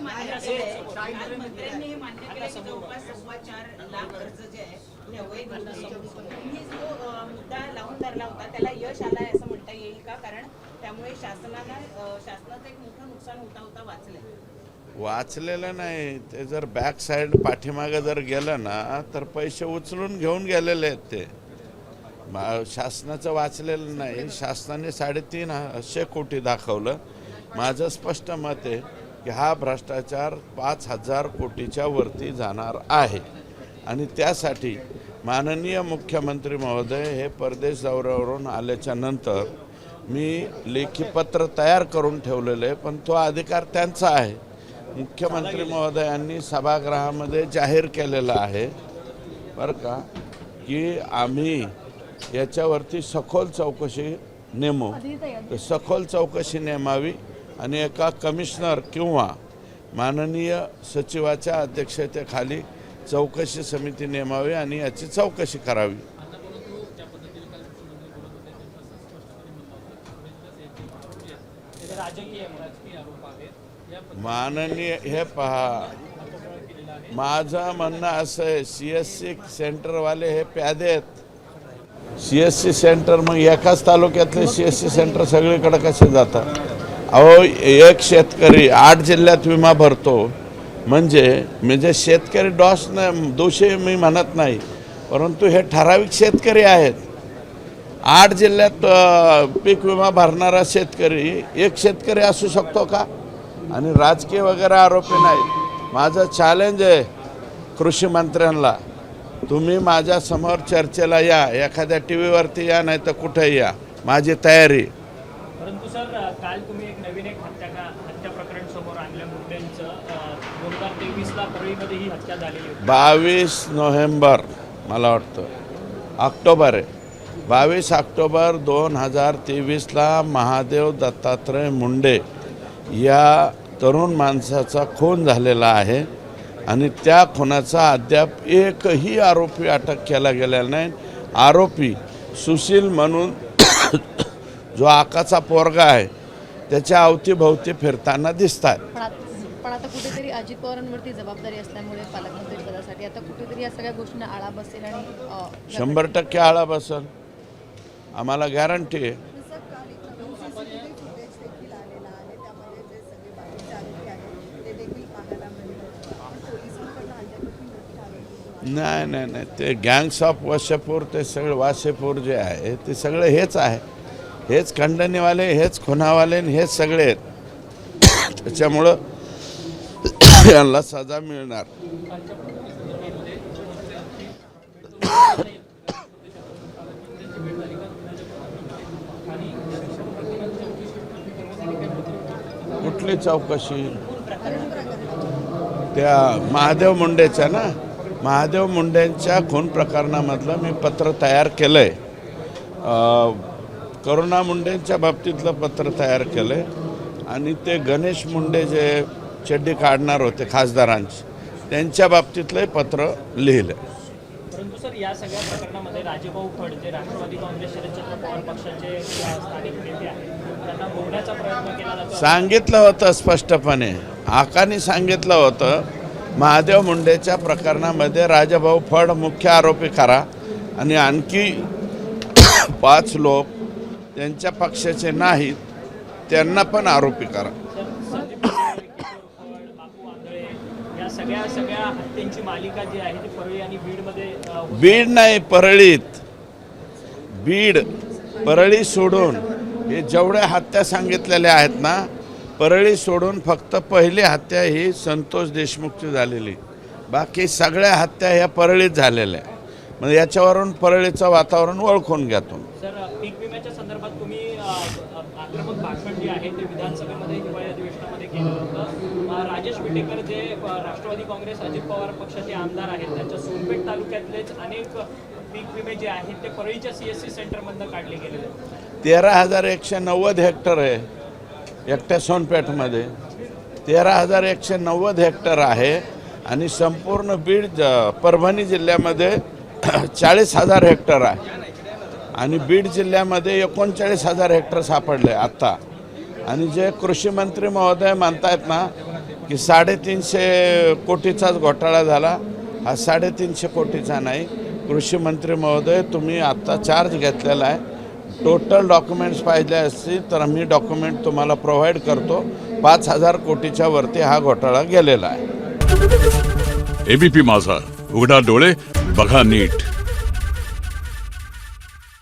मान्य केलंय, काल मंत्र्यांनी हे मान्य केलं की जवळपास 4.25 लाख अर्ज जे आहे ते अवैध होते. तुम्ही जो मुद्दा लावून धरला होता त्याला यश आलंय असं म्हणता येईल का? कारण त्यामुळे शासनाचं एक मोठं नुकसान होता वाचलंय. वाचलेलं नाही ते. जर बॅक साईड पाठीमागं जर गेलं ना तर पैसे उचलून घेऊन गेलेले आहेत ते. शासनाचं वाचलेलं नाही. शासनाने 350 कोटी दाखवलं. माझं स्पष्ट मत आहे की हा भ्रष्टाचार 5000 कोटीच्या वरती जाणार आहे आणि त्यासाठी माननीय मुख्यमंत्री महोदय हे परदेश दौऱ्यावरून आल्याच्या नंतर मी लेखी पत्र तयार करून ठेवलेलं आहे, पण तो अधिकार त्यांचा आहे. मुख्यमंत्री महोदयांनी सभागृहामध्ये जाहीर केलेलं आहे बरं का की आम्ही याच्यावरती सखोल चौकशी नेमू. तर सखोल चौकशी नेमावी आणि एका कमिशनर किंवा माननीय सचिवाच्या अध्यक्षतेखाली चौकशी समिती नेमावी आणि याची चौकशी करावी. माननीय हे पहा, माझं म्हणणं असं आहे, CSC सेंटरवाले हे प्यादे आहेत. CSC सेंटर मग एकाच तालुक्यातले CSC सेंटर सगळीकडे कसे जातात? अहो, एक शेतकरी 8 जिल्ह्यात विमा भरतो म्हणजे शेतकरी दोषी मी म्हणत नाही, परंतु हे ठराविक शेतकरी आहेत. 8 जिल्ह्यात पीक विमा भरणारा शेतकरी एक शेतकरी असू शकतो का? आणि राजकीय वगैरे आरोपी नाहीत. माझं चॅलेंज आहे कृषी मंत्र्यांना, तुम्ही माझ्यासमोर चर्चेला या, एखाद्या टीव्हीवरती या, नाही तर कुठेही या, माझी तयारी. परंतु सर, काल तुम्ही एक हत्या प्रकरण समोर आणलं मुंडेंचं. 2023ला परळीमध्ये ही हत्या झालेली होती. 22 नोव्हेंबर मला वाटतं ऑक्टोबर आहे. 22 ऑक्टोबर 2023ला महादेव दत्तात्रय मुंडे या तरुण माणसाचा खून झालेला आहे आणि त्या खुनाचा अद्याप एकही आरोपी अटक केला गेलेला नाही. आरोपी सुशील म्हणून जो आकाचा पोरगा आहे त्याच्या अवतीभोवती फिरताना दिसतात. पण आता कुठेतरी अजित पवारांवरती जबाबदारी असल्यामुळे पालकमंत्री पदासाठी आता कुठेतरी या सगळ्या गोष्टींना आळा बसेल आणि 100% आळा बसेल, आम्हाला गॅरंटी आहे. नाही, ते गँग्स ऑफ वासेपूर, ते सगळं वासेपूर जे आहे ते सगळं हेच आहे. हेच खंडणीवाले, हेच खुनावाले, हेच सगळे आहेत. त्याच्यामुळं यांना सजा मिळणार. कुठली चौकशी? त्या महादेव मुंडेच्या ना, महादेव मुंडेंच्या खून प्रकरणामधलं मी पत्र तयार केलं आहे. करुणा मुंडेंच्या बाबतीतलं पत्र तयार केलं आहे आणि ते गणेश मुंडे जे चड्डी काढणार होते खासदारांची, त्यांच्या बाबतीतलं पत्र लिहिलं. परंतु सर, या सगळ्या प्रकरणामध्ये राजेभाऊ फड जे राष्ट्रवादी काँग्रेस शरदचंद्र पवार पक्षाचे स्थानिक नेते आहेत, त्यांना बोलण्याचा प्रयत्न केला जातो. सांगितलं होतं स्पष्टपणे, आकानी सांगितलं होतं, महादेव मुंडेच्या प्रकरणामध्ये राजाभाऊ फड मुख्य आरोपी करा आणि आणखी 5 लोक त्यांच्या पक्षाचे नाहीत त्यांना पण आरोपी करा. या सगळ्या हत्यांची मालिका जी आहे ती परळी आणि बीडमध्ये. बीड नाही, परळीत. परळी सोडून हे जेवढ्या हत्या सांगितलेल्या आहेत ना, परळी सोडून फक्त पहिली हत्या ही संतोष देशमुखची झालेली, बाकी सगळ्या हत्या ह्या परळीत झालेल्या. म्हणजे याच्यावरून परळीचं वातावरण ओळखून घ्या तुम्ही. सर, पीक विम्याच्या संदर्भात तुम्ही आक्रमक भाषण जे आहे ते विधानसभेमध्ये हिवाळी अधिवेशनामध्ये केलं होतं. राजेश विटेकर जे राष्ट्रवादी काँग्रेस अजित पवार पक्षाचे आमदार आहेत, त्यांच्या सोनपेठ तालुक्यातलेच अनेक पीक विमे जे आहेत ते परळीच्या CSC सेंटरमधून काढले गेलेले. 13,190 हेक्टर आहे एकट्या सोनपेठमध्ये. 13,190 हेक्टर आहे आणि संपूर्ण बीड परभणी जिल्ह्यामध्ये 40,000 हेक्टर आहे आणि बीड जिल्ह्यामध्ये 39,000 हेक्टर सापडले आत्ता. आणि जे कृषी मंत्री महोदय म्हणतायत ना की 350 कोटीचाच घोटाळा झाला. हा 350 कोटीचा नाही. कृषी मंत्री महोदय, तुम्ही आत्ता चार्ज घेतलेला आहे. टोटल डॉक्युमेंट्स पाहिजे असतील तर आम्ही डॉक्युमेंट तुम्हाला प्रोव्हाइड करतो. 5,000 कोटीच्या वरती हा घोटाळा गेलेला आहे. एबीपी माझा, उघडा डोळे बघा नीट.